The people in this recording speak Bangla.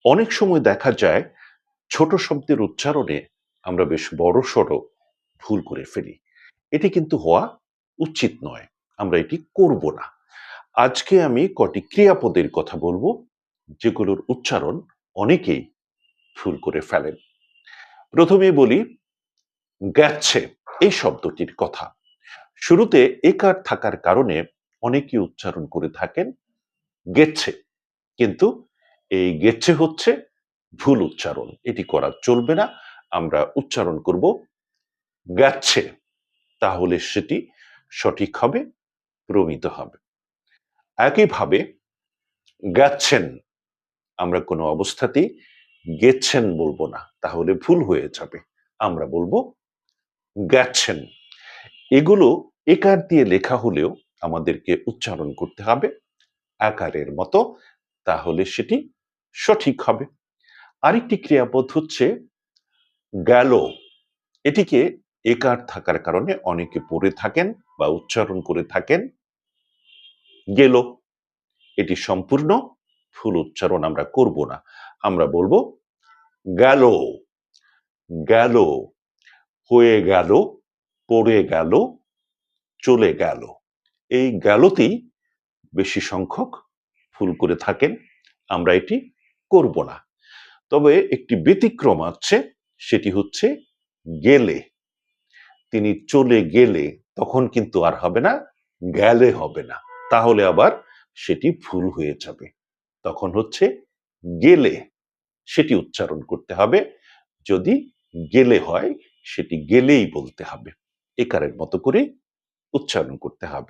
অনেক সময় দেখা যায় ছোট শব্দের উচ্চারণে আমরা বেশ বড়সড় ভুল করে ফেলি। এটি কিন্তু হওয়া উচিত নয়। আমরা এটি করব না। আজকে আমি কটি ক্রিয়াপদের কথা বলবো, যেগুলোর উচ্চারণ অনেকেই ভুল করে ফেলেন। প্রথমেই বলি গেছে এই শব্দটির কথা। শুরুতে একার থাকার কারণে অনেকেই উচ্চারণ করে থাকেন গেছে। কিন্তু এই গেছে হচ্ছে ভুল উচ্চারণ। এটি করা চলবে না। আমরা উচ্চারণ করব গেছে। তাহলে সেটি সঠিক হবে, প্রমিত হবে। একইভাবে গেছেন আমরা কোনো অবস্থাতেই গেছেন বলবো না। তাহলে ভুল হয়ে যাবে। আমরা বলব গেছেন। এগুলো একার দিয়ে লেখা হলেও আমাদেরকে উচ্চারণ করতে হবে আকারের মতো। তাহলে সেটি সঠিক হবে। আরেকটি ক্রিয়াপদ হচ্ছে গেল। এটিকে একার থাকার কারণে অনেকে পড়ে থাকেন বা উচ্চারণ করে থাকেন গেল। এটি সম্পূর্ণ ভুল উচ্চারণ, আমরা করব না। আমরা বলব গেল, গেল, হয়ে গেল, পড়ে গেল, চলে গেল। এই গেলতেই বেশি সংখ্যক ভুল করে থাকেন। আমরা এটি করব না। তবে একটি ব্যতিক্রম আছে, সেটি হচ্ছে গেলে। তিনি চলে গেলে, তখন কিন্তু আর হবে না গেলে হবে না। তাহলে আবার সেটি ভুল হয়ে যাবে। তখন হচ্ছে গেলে, সেটি উচ্চারণ করতে হবে। যদি গেলে হয়, সেটি গেলেই বলতে হবে। একারের মতো করে উচ্চারণ করতে হবে।